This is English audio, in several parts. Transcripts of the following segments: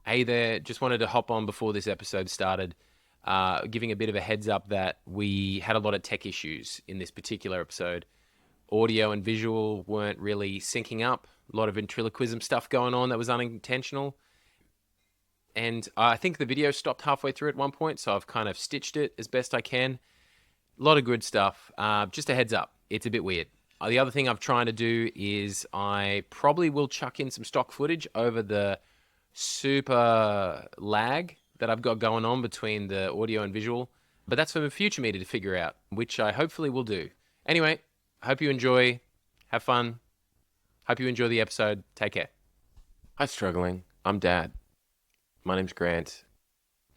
Hey there, just wanted to hop on before this episode started, giving a bit of a heads up that we had a lot of tech issues in this particular episode. Audio and visual weren't really syncing up, a lot of ventriloquism stuff going on that was unintentional. And I think the video stopped halfway through at one point, so I've kind of stitched it as best I can. A lot of good stuff. Just a heads up, it's a bit weird. The other thing I'm trying to do is I probably will chuck in some stock footage over the super lag that I've got going on between the audio and visual. But that's for the future me to figure out, which I hopefully will do. Anyway, hope you enjoy. Have fun. Hope you enjoy the episode. Take care. Hi, Struggling. I'm Dad. My name's Grant.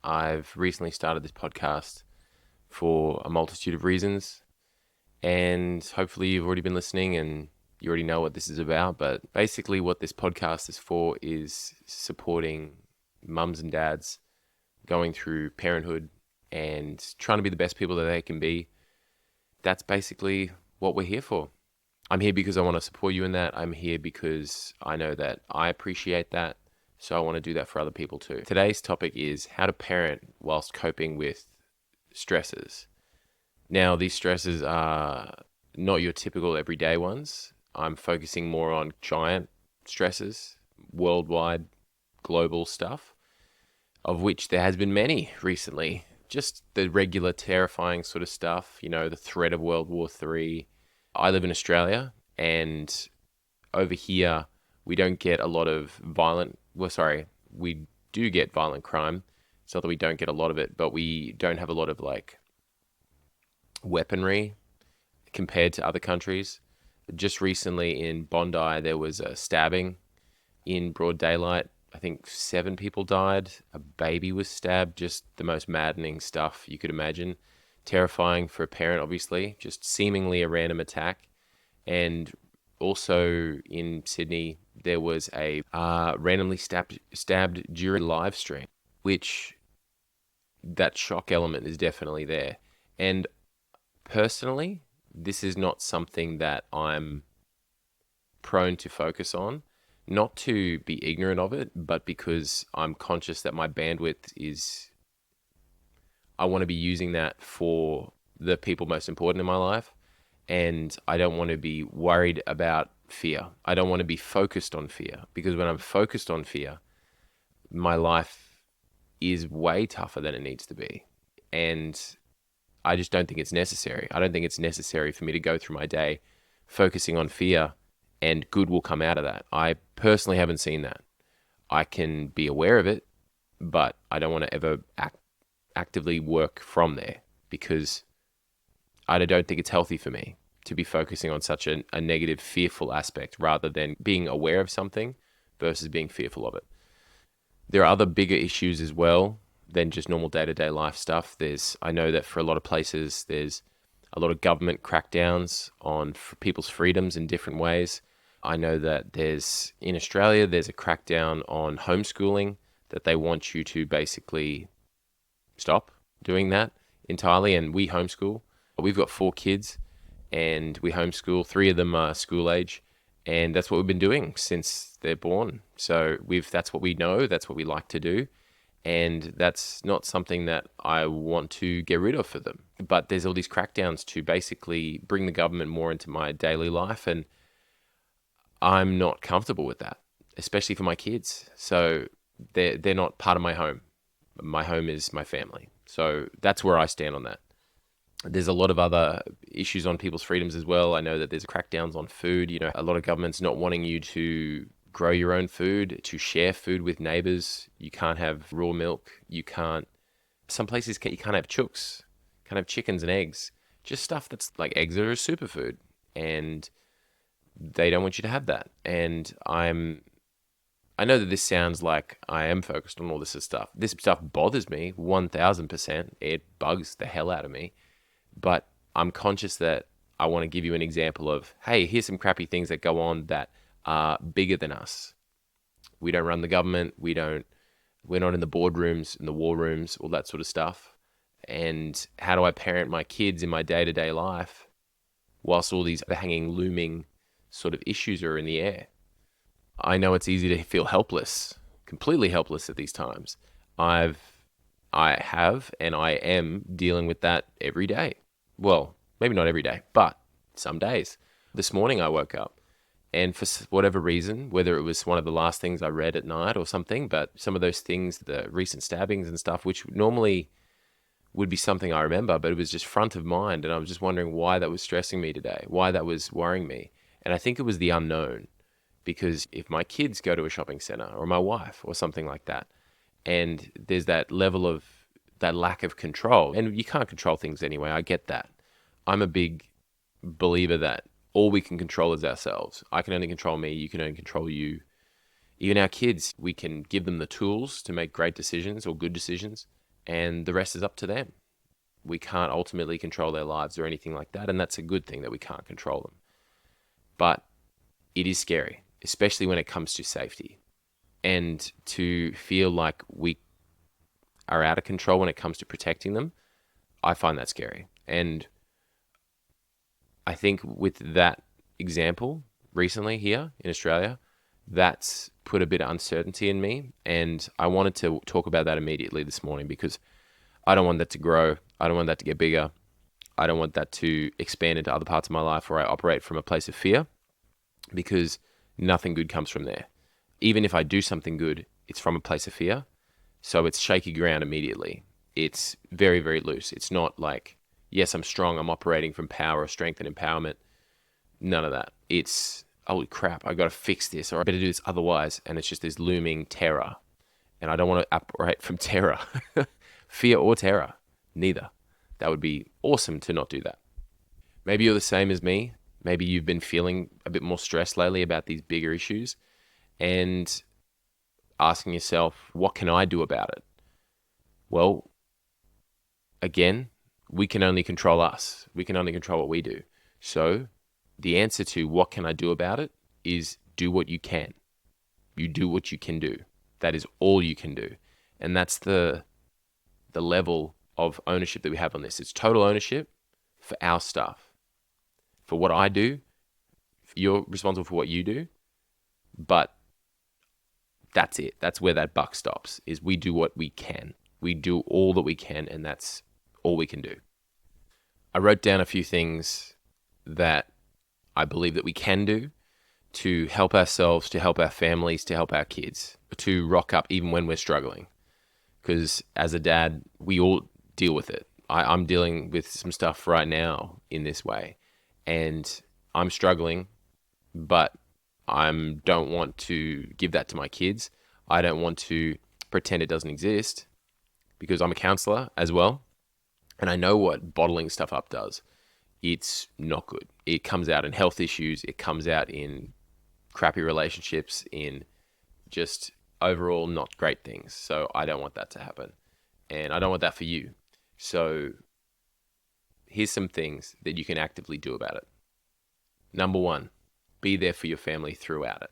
I've recently started this podcast for a multitude of reasons. And hopefully you've already been listening and you already know what this is about. But basically what this podcast is for is supporting mums and dads going through parenthood and trying to be the best people that they can be. That's basically what we're here for. I'm here because I want to support you in that. I'm here because I know that I appreciate that. So I want to do that for other people too. Today's topic is how to parent whilst coping with stressors. Now, these stresses are not your typical everyday ones. I'm focusing more on giant stresses, worldwide, global stuff, of which there has been many recently. Just the regular terrifying sort of stuff, the threat of World War III. I live in Australia, and over here, we don't get a lot of we do get violent crime. It's not that we don't get a lot of it, but we don't have a lot of weaponry compared to other countries. Just recently in Bondi, there was a stabbing in broad daylight. I think 7 people died. A baby was stabbed. Just the most maddening stuff you could imagine. Terrifying for a parent, obviously. Just seemingly a random attack. And also in Sydney, there was a randomly stabbed during a live stream, which that shock element is definitely there. And personally, this is not something that I'm prone to focus on, not to be ignorant of it, but because I'm conscious that my bandwidth I want to be using that for the people most important in my life. And I don't want to be worried about fear. I don't want to be focused on fear, because when I'm focused on fear, my life is way tougher than it needs to be. And I just don't think it's necessary. I don't think it's necessary for me to go through my day focusing on fear and good will come out of that. I personally haven't seen that. I can be aware of it, but I don't want to ever actively work from there, because I don't think it's healthy for me to be focusing on such a negative, fearful aspect rather than being aware of something versus being fearful of it. There are other bigger issues as well than just normal day-to-day life stuff. I know that for a lot of places, there's a lot of government crackdowns on people's freedoms in different ways. I know that in Australia, there's a crackdown on homeschooling, that they want you to basically stop doing that entirely. And we homeschool. We've got 4 kids and we homeschool. 3 of them are school age. And that's what we've been doing since they're born. So that's what we know. That's what we like to do. And that's not something that I want to get rid of for them. But there's all these crackdowns to basically bring the government more into my daily life. And I'm not comfortable with that, especially for my kids. So they're not part of my home. My home is my family. So that's where I stand on that. There's a lot of other issues on people's freedoms as well. I know that there's crackdowns on food. A lot of governments not wanting you to grow your own food, to share food with neighbors. You can't have raw milk. Some places you can't have chooks, can't have chickens and eggs. Just stuff that's like eggs are a superfood, and they don't want you to have that. And I know that this sounds like I am focused on all this stuff. This stuff bothers me 1000%. It bugs the hell out of me. But I'm conscious that I want to give you an example of, hey, here's some crappy things that go on that are bigger than us. We don't run the government. We're not in the boardrooms, in the war rooms, all that sort of stuff. And how do I parent my kids in my day-to-day life whilst all these hanging, looming sort of issues are in the air? I know it's easy to feel helpless completely helpless at these times. I've I have and I am dealing with that every day. Well, maybe not every day, but some days. This morning I woke up and for whatever reason, whether it was one of the last things I read at night or something, but some of those things, the recent stabbings and stuff, which normally would be something I remember, but it was just front of mind. And I was just wondering why that was stressing me today, why that was worrying me. And I think it was the unknown, because if my kids go to a shopping center or my wife or something like that, and there's that level of that lack of control, and you can't control things anyway. I get that. I'm a big believer that all we can control is ourselves. I can only control me. You can only control you. Even our kids, we can give them the tools to make great decisions or good decisions, and the rest is up to them. We can't ultimately control their lives or anything like that, and that's a good thing that we can't control them. But it is scary, especially when it comes to safety. And to feel like we are out of control when it comes to protecting them, I find that scary. And I think with that example recently here in Australia, that's put a bit of uncertainty in me. And I wanted to talk about that immediately this morning because I don't want that to grow. I don't want that to get bigger. I don't want that to expand into other parts of my life where I operate from a place of fear, because nothing good comes from there. Even if I do something good, it's from a place of fear. So it's shaky ground immediately. It's very, very loose. It's not like, yes, I'm strong, I'm operating from power or strength and empowerment. None of that. It's, holy crap, I got to fix this, or I better do this otherwise. And it's just this looming terror. And I don't want to operate from terror, fear or terror, neither. That would be awesome to not do that. Maybe you're the same as me. Maybe you've been feeling a bit more stressed lately about these bigger issues and asking yourself, what can I do about it? Well, again, we can only control us. We can only control what we do. So the answer to what can I do about it is do what you can. You do what you can do. That is all you can do. And that's the level of ownership that we have on this. It's total ownership for our stuff. For what I do, you're responsible for what you do, but that's it. That's where that buck stops, is we do what we can. We do all that we can, and that's all we can do. I wrote down a few things that I believe that we can do to help ourselves, to help our families, to help our kids, to rock up even when we're struggling. Because as a dad, we all deal with it. I'm dealing with some stuff right now in this way, and I'm struggling, but I don't want to give that to my kids. I don't want to pretend it doesn't exist, because I'm a counselor as well, and I know what bottling stuff up does. It's not good. It comes out in health issues. It comes out in crappy relationships, in just overall not great things. So I don't want that to happen, and I don't want that for you. So here's some things that you can actively do about it. Number one, be there for your family throughout it.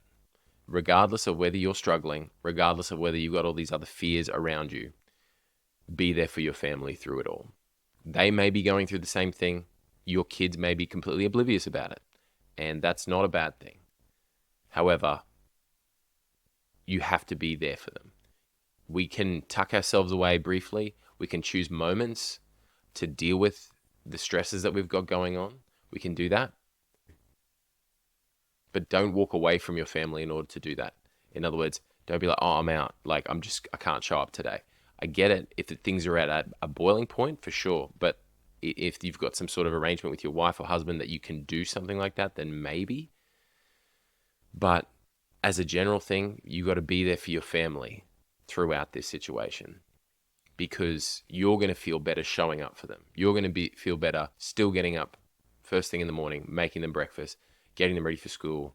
Regardless of whether you're struggling, regardless of whether you've got all these other fears around you, be there for your family through it all. They may be going through the same thing. Your kids may be completely oblivious about it, and that's not a bad thing. However, you have to be there for them. We can tuck ourselves away briefly. We can choose moments to deal with the stresses that we've got going on. We can do that. But don't walk away from your family in order to do that. In other words, don't be like, oh, I'm out. Like, I can't show up today. I get it if things are at a boiling point, for sure. But if you've got some sort of arrangement with your wife or husband that you can do something like that, then maybe. But as a general thing, you got to be there for your family throughout this situation, because you're going to feel better showing up for them. You're going to feel better still getting up first thing in the morning, making them breakfast, getting them ready for school,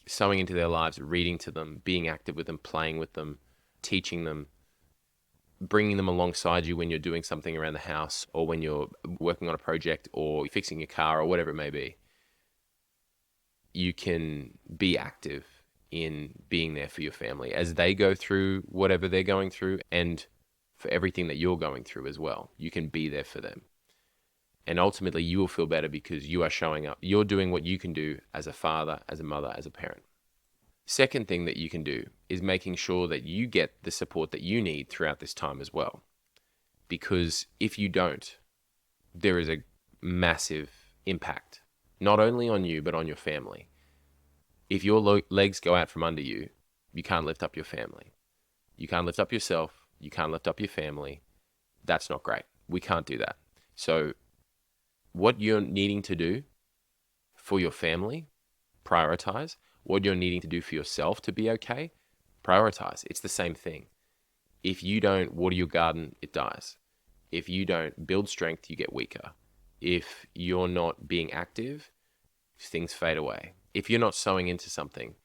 sewing into their lives, reading to them, being active with them, playing with them, teaching them, bringing them alongside you when you're doing something around the house, or when you're working on a project or fixing your car or whatever it may be. You can be active in being there for your family as they go through whatever they're going through, and for everything that you're going through as well. You can be there for them. And ultimately, you will feel better because you are showing up. You're doing what you can do as a father, as a mother, as a parent. Second thing that you can do is making sure that you get the support that you need throughout this time as well. Because if you don't, there is a massive impact, not only on you, but on your family. If your legs go out from under you, you can't lift up your family. You can't lift up yourself. You can't lift up your family. That's not great. We can't do that. So what you're needing to do for your family, prioritize. What you're needing to do for yourself to be okay, prioritize. It's the same thing. If you don't water your garden, it dies. If you don't build strength, you get weaker. If you're not being active, things fade away. If you're not sowing into something,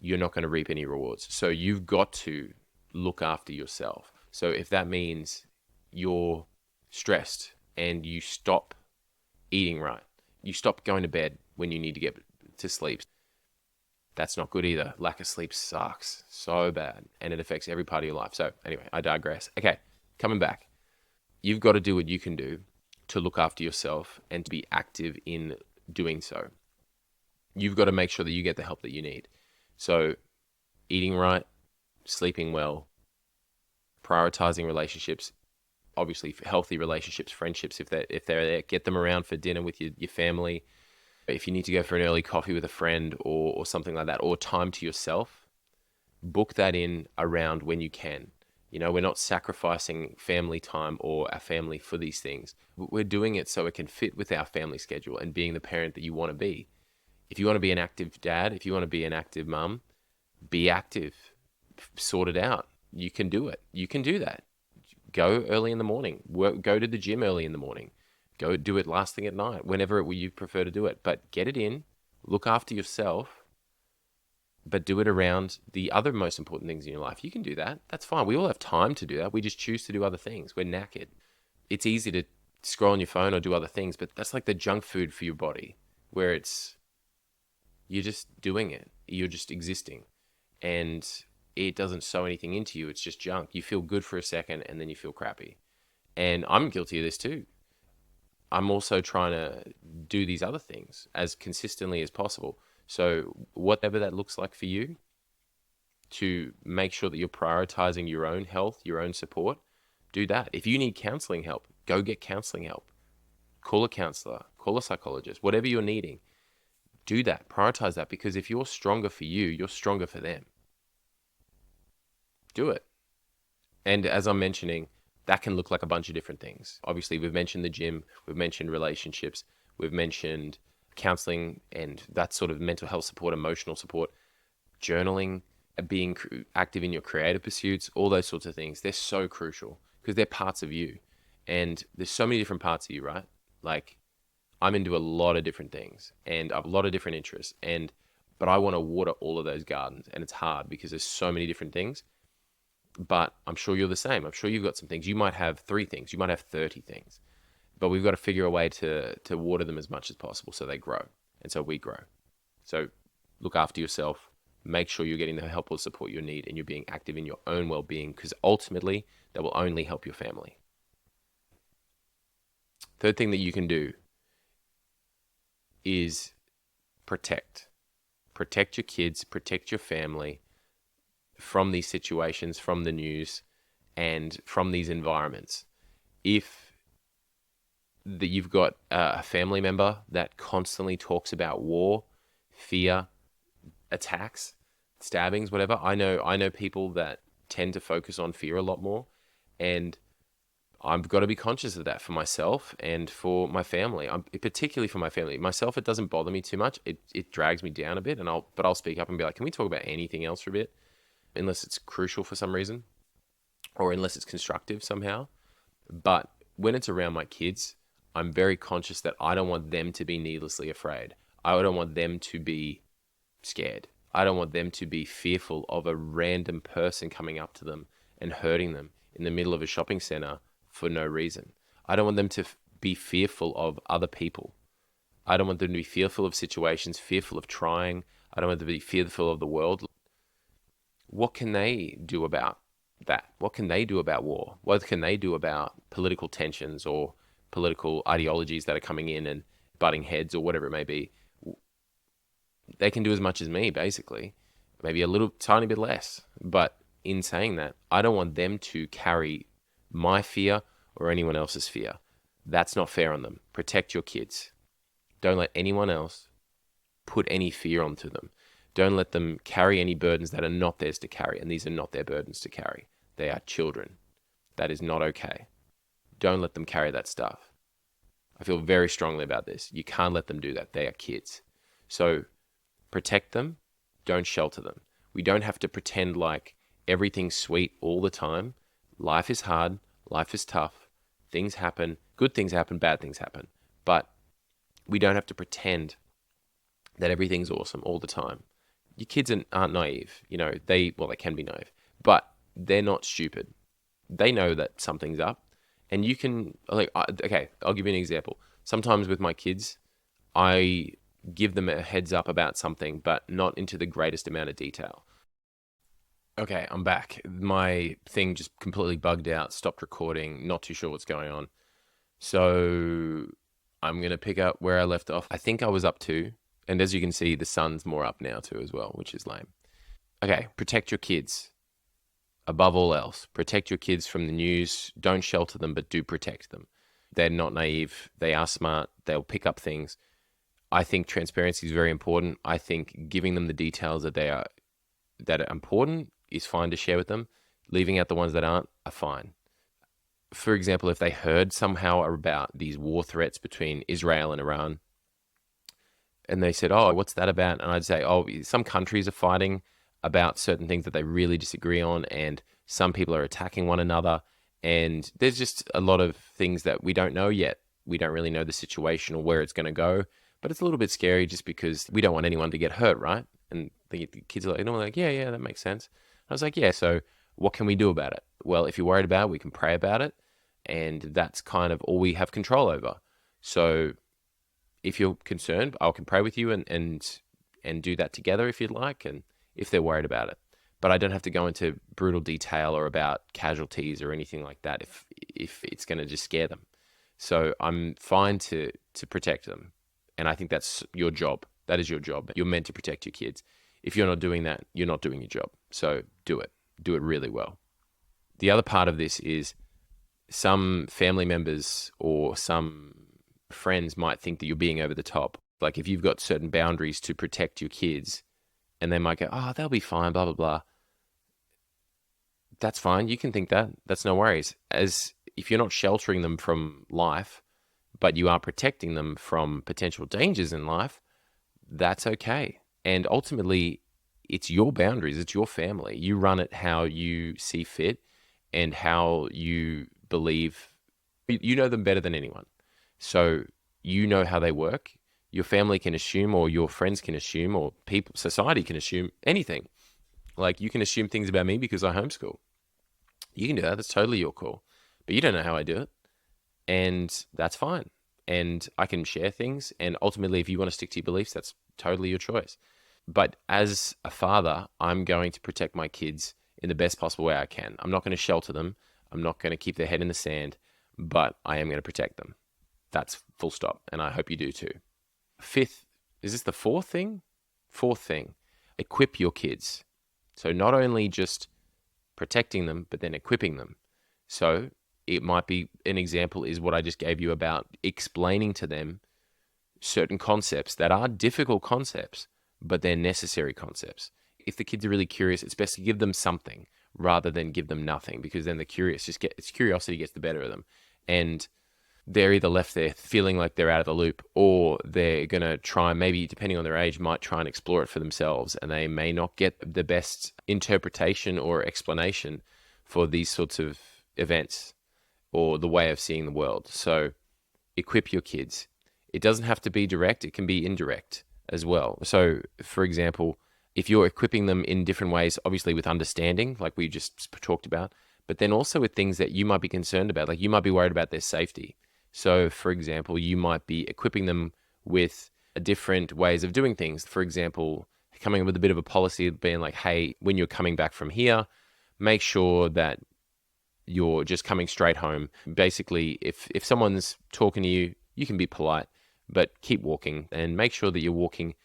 you're not going to reap any rewards. So you've got to look after yourself. So if that means you're stressed and you stop eating right, you stop going to bed when you need to get to sleep, that's not good either. Lack of sleep sucks so bad and it affects every part of your life. So anyway, I digress. Okay, coming back. You've got to do what you can do to look after yourself and to be active in doing so. You've got to make sure that you get the help that you need. So eating right, sleeping well, prioritizing relationships, obviously healthy relationships, friendships, if they're there, get them around for dinner with your family. If you need to go for an early coffee with a friend or something like that, or time to yourself, book that in around when you can. You know, we're not sacrificing family time or our family for these things. We're doing it so it can fit with our family schedule and being the parent that you want to be. If you want to be an active dad, if you want to be an active mum, be active, sort it out. You can do it. You can do that. Go early in the morning. Go to the gym early in the morning. Go do it last thing at night, whenever you prefer to do it. But get it in, look after yourself, but do it around the other most important things in your life. You can do that. That's fine. We all have time to do that. We just choose to do other things. We're knackered. It's easy to scroll on your phone or do other things, but that's like the junk food for your body, where you're just doing it. You're just existing. And it doesn't sow anything into you. It's just junk. You feel good for a second and then you feel crappy. And I'm guilty of this too. I'm also trying to do these other things as consistently as possible. So whatever that looks like for you, to make sure that you're prioritizing your own health, your own support, do that. If you need counseling help, go get counseling help. Call a counselor, call a psychologist, whatever you're needing. Do that, prioritize that, because if you're stronger for you, you're stronger for them. Do it. And as I'm mentioning, that can look like a bunch of different things. Obviously, we've mentioned the gym, we've mentioned relationships, we've mentioned counseling and that sort of mental health support, emotional support, journaling, being active in your creative pursuits, all those sorts of things. They're so crucial because they're parts of you. And there's so many different parts of you, right? Like, I'm into a lot of different things and I have a lot of different interests, but I want to water all of those gardens, and it's hard because there's so many different things. But I'm sure you're the same. I'm sure you've got some things. You might have 3 things. You might have 30 things. But we've got to figure a way to water them as much as possible so they grow. And so we grow. So look after yourself. Make sure you're getting the help or support you need and you're being active in your own well-being, because ultimately that will only help your family. Third thing that you can do is protect. Protect your kids, protect your family from these situations, from the news, and from these environments. If you've got a family member that constantly talks about war, fear, attacks, stabbings, whatever, I know people that tend to focus on fear a lot more, and I've got to be conscious of that for myself and for my family. Particularly for my family. Myself, it doesn't bother me too much. It drags me down a bit, but I'll speak up and be like, can we talk about anything else for a bit? Unless it's crucial for some reason, or unless it's constructive somehow. But when it's around my kids, I'm very conscious that I don't want them to be needlessly afraid. I don't want them to be scared. I don't want them to be fearful of a random person coming up to them and hurting them in the middle of a shopping center for no reason. I don't want them to be fearful of other people. I don't want them to be fearful of situations, fearful of trying. I don't want them to be fearful of the world. What can they do about that? What can they do about war? What can they do about political tensions or political ideologies that are coming in and butting heads or whatever it may be? They can do as much as me, basically. maybe a little tiny bit less. But in saying that, I don't want them to carry my fear or anyone else's fear. That's not fair on them. Protect your kids. Don't let anyone else put any fear onto them. Don't let them carry any burdens that are not theirs to carry. And these are not their burdens to carry. They are children. That is not okay. Don't let them carry that stuff. I feel very strongly about this. You can't let them do that. They are kids. So protect them. Don't shelter them. We don't have to pretend like everything's sweet all the time. Life is hard. Life is tough. Things happen. Good things happen. Bad things happen. But we don't have to pretend that everything's awesome all the time. Your kids aren't naive. They can be naive, but they're not stupid. They know that something's up. And you can, okay, I'll give you an example. Sometimes with my kids, I give them a heads up about something, but not into the greatest amount of detail. Okay, I'm back. My thing just completely bugged out, stopped recording, not too sure what's going on. So I'm going to pick up where I left off. I think I was up to, and as you can see, the sun's more up now too as well, which is lame. Okay, protect your kids. Above all else, protect your kids from the news. Don't shelter them, but do protect them. They're not naive. They are smart. They'll pick up things. I think transparency is very important. I think giving them the details that are important is fine to share with them. Leaving out the ones that aren't are fine. For example, if they heard somehow about these war threats between Israel and Iran, and they said, "Oh, what's that about?" And I'd say, "Oh, some countries are fighting about certain things that they really disagree on, and some people are attacking one another, and there's just a lot of things that we don't know yet. We don't really know the situation or where it's going to go, but it's a little bit scary just because we don't want anyone to get hurt, right?" And the kids are like, yeah, that makes sense. I was like, yeah, so what can we do about it? Well, if you're worried about it, we can pray about it, and that's kind of all we have control over. So if you're concerned, I can pray with you and do that together if you'd like, and if they're worried about it. But I don't have to go into brutal detail or about casualties or anything like that if it's going to just scare them. So I'm fine to protect them. And I think that's your job. That is your job. You're meant to protect your kids. If you're not doing that, you're not doing your job. So do it. Do it really well. The other part of this is some family members or some friends might think that you're being over the top. Like if you've got certain boundaries to protect your kids, and they might go, "Oh, they'll be fine, blah, blah, blah." That's fine. You can think that. That's no worries. As if you're not sheltering them from life, but you are protecting them from potential dangers in life, that's okay. And ultimately, it's your boundaries. It's your family. You run it how you see fit and how you believe. You know them better than anyone. So you know how they work. Your family can assume, or your friends can assume, or people, society can assume anything. Like you can assume things about me because I homeschool. You can do that. That's totally your call. But you don't know how I do it. And that's fine. And I can share things. And ultimately, if you want to stick to your beliefs, that's totally your choice. But as a father, I'm going to protect my kids in the best possible way I can. I'm not going to shelter them. I'm not going to keep their head in the sand, but I am going to protect them. That's full stop. And I hope you do too. Fifth, is this the fourth thing? Fourth thing, equip your kids. So not only just protecting them, but then equipping them. So it might be, an example is what I just gave you about explaining to them certain concepts that are difficult concepts, but they're necessary concepts. If the kids are really curious, it's best to give them something rather than give them nothing, because then it's curiosity gets the better of them. And they're either left there feeling like they're out of the loop, or they're going to try, maybe depending on their age, might try and explore it for themselves, and they may not get the best interpretation or explanation for these sorts of events or the way of seeing the world. So equip your kids. It doesn't have to be direct. It can be indirect as well. So for example, if you're equipping them in different ways, obviously with understanding, like we just talked about, but then also with things that you might be concerned about, like you might be worried about their safety. So, for example, you might be equipping them with different ways of doing things. For example, coming up with a bit of a policy being like, hey, when you're coming back from here, make sure that you're just coming straight home. Basically, if someone's talking to you, you can be polite, but keep walking and make sure that you're walking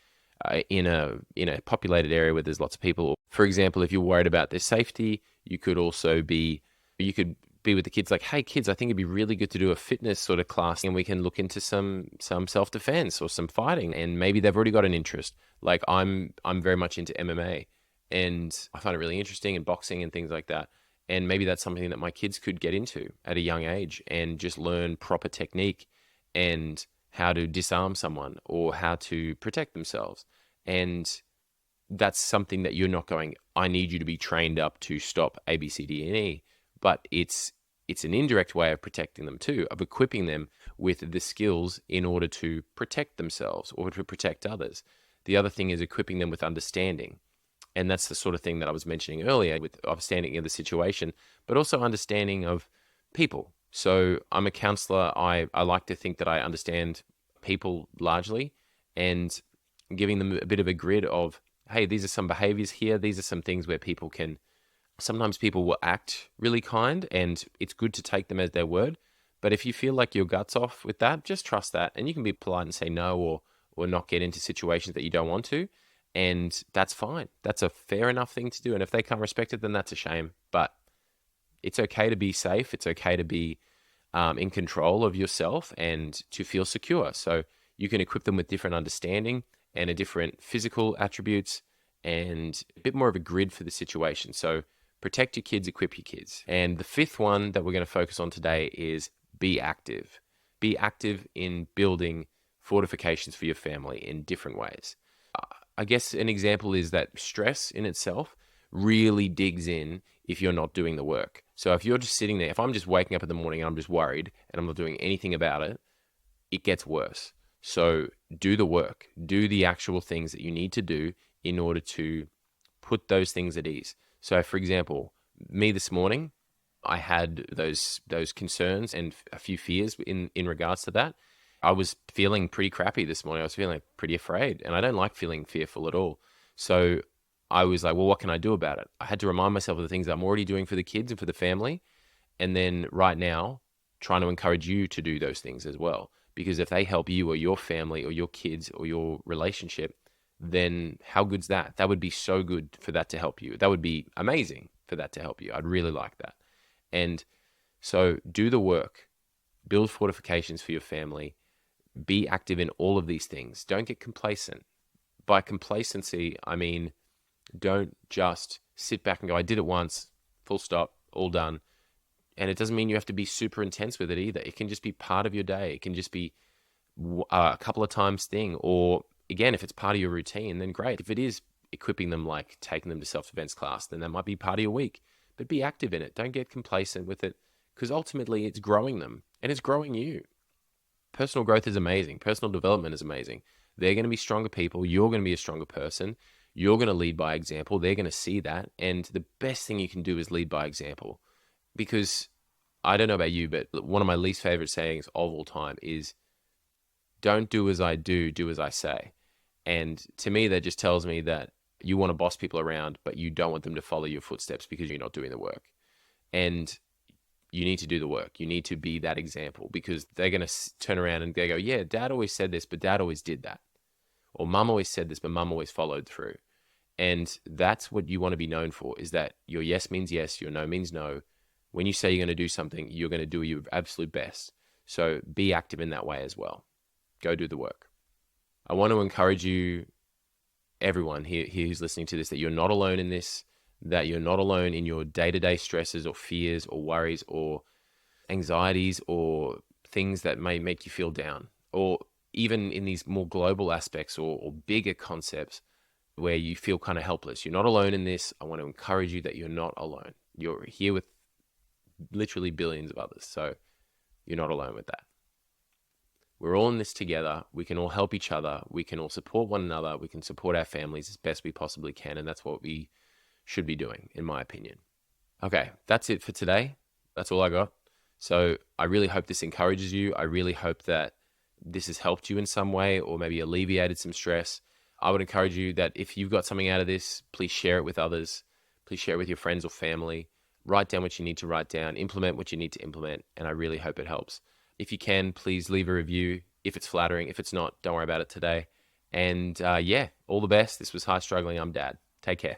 in a populated area where there's lots of people. For example, if you're worried about their safety, you could be with the kids like, hey kids, I think it'd be really good to do a fitness sort of class, and we can look into some self-defense or some fighting, and maybe they've already got an interest. Like I'm very much into MMA, and I find it really interesting, and boxing and things like that. And maybe that's something that my kids could get into at a young age and just learn proper technique and how to disarm someone or how to protect themselves. And that's something that you're not going, I need you to be trained up to stop A, B, C, D, and E. But it's an indirect way of protecting them too, of equipping them with the skills in order to protect themselves or to protect others. The other thing is equipping them with understanding. And that's the sort of thing that I was mentioning earlier with understanding of the situation, but also understanding of people. So I'm a counselor. I like to think that I understand people largely, and giving them a bit of a grid of, hey, these are some behaviors here. These are some things where sometimes people will act really kind, and it's good to take them as their word. But if you feel like your gut's off with that, just trust that. And you can be polite and say no, or not get into situations that you don't want to. And that's fine. That's a fair enough thing to do. And if they can't respect it, then that's a shame. But it's okay to be safe. It's okay to be in control of yourself and to feel secure. So you can equip them with different understanding and a different physical attributes and a bit more of a grid for the situation. So protect your kids, equip your kids. And the fifth one that we're going to focus on today is be active. Be active in building fortifications for your family in different ways. I guess an example is that stress in itself really digs in if you're not doing the work. So if you're just sitting there, if I'm just waking up in the morning and I'm just worried and I'm not doing anything about it, it gets worse. So do the work, do the actual things that you need to do in order to put those things at ease. So for example, me this morning, I had those concerns and a few fears in regards to that. I was feeling pretty crappy this morning. I was feeling pretty afraid, and I don't like feeling fearful at all. So I was like, well, what can I do about it? I had to remind myself of the things I'm already doing for the kids and for the family. And then right now, trying to encourage you to do those things as well. Because if they help you or your family or your kids or your relationship, then how good's that? That would be so good for that to help you. That would be amazing for that to help you. I'd really like that. And so do the work, build fortifications for your family, be active in all of these things. Don't get complacent. By complacency, I mean, don't just sit back and go, I did it once, full stop, all done. And it doesn't mean you have to be super intense with it either. It can just be part of your day. It can just be a couple of times thing. Or again, if it's part of your routine, then great. If it is equipping them, like taking them to self-defense class, then that might be part of your week. But be active in it. Don't get complacent with it, because ultimately it's growing them and it's growing you. Personal growth is amazing. Personal development is amazing. They're going to be stronger people. You're going to be a stronger person. You're going to lead by example. They're going to see that. And the best thing you can do is lead by example. Because I don't know about you, but one of my least favorite sayings of all time is, don't do as I do, do as I say. And to me, that just tells me that you want to boss people around, but you don't want them to follow your footsteps because you're not doing the work. And you need to do the work. You need to be that example, because they're going to turn around and they go, yeah, dad always said this, but dad always did that. Or mum always said this, but mum always followed through. And that's what you want to be known for, is that your yes means yes, your no means no. When you say you're going to do something, you're going to do your absolute best. So be active in that way as well. Go do the work. I want to encourage you, everyone here who's listening to this, that you're not alone in this, that you're not alone in your day-to-day stresses or fears or worries or anxieties or things that may make you feel down, or even in these more global aspects or bigger concepts where you feel kind of helpless. You're not alone in this. I want to encourage you that you're not alone. You're here with literally billions of others. So you're not alone with that. We're all in this together. We can all help each other. We can all support one another. We can support our families as best we possibly can. And that's what we should be doing, in my opinion. Okay, that's it for today. That's all I got. So I really hope this encourages you. I really hope that this has helped you in some way, or maybe alleviated some stress. I would encourage you that if you've got something out of this, please share it with others. Please share it with your friends or family. Write down what you need to write down, implement what you need to implement, and I really hope it helps. If you can, please leave a review if it's flattering. If it's not, don't worry about it today. And yeah, All the best. This was High Struggling. I'm Dad. Take care.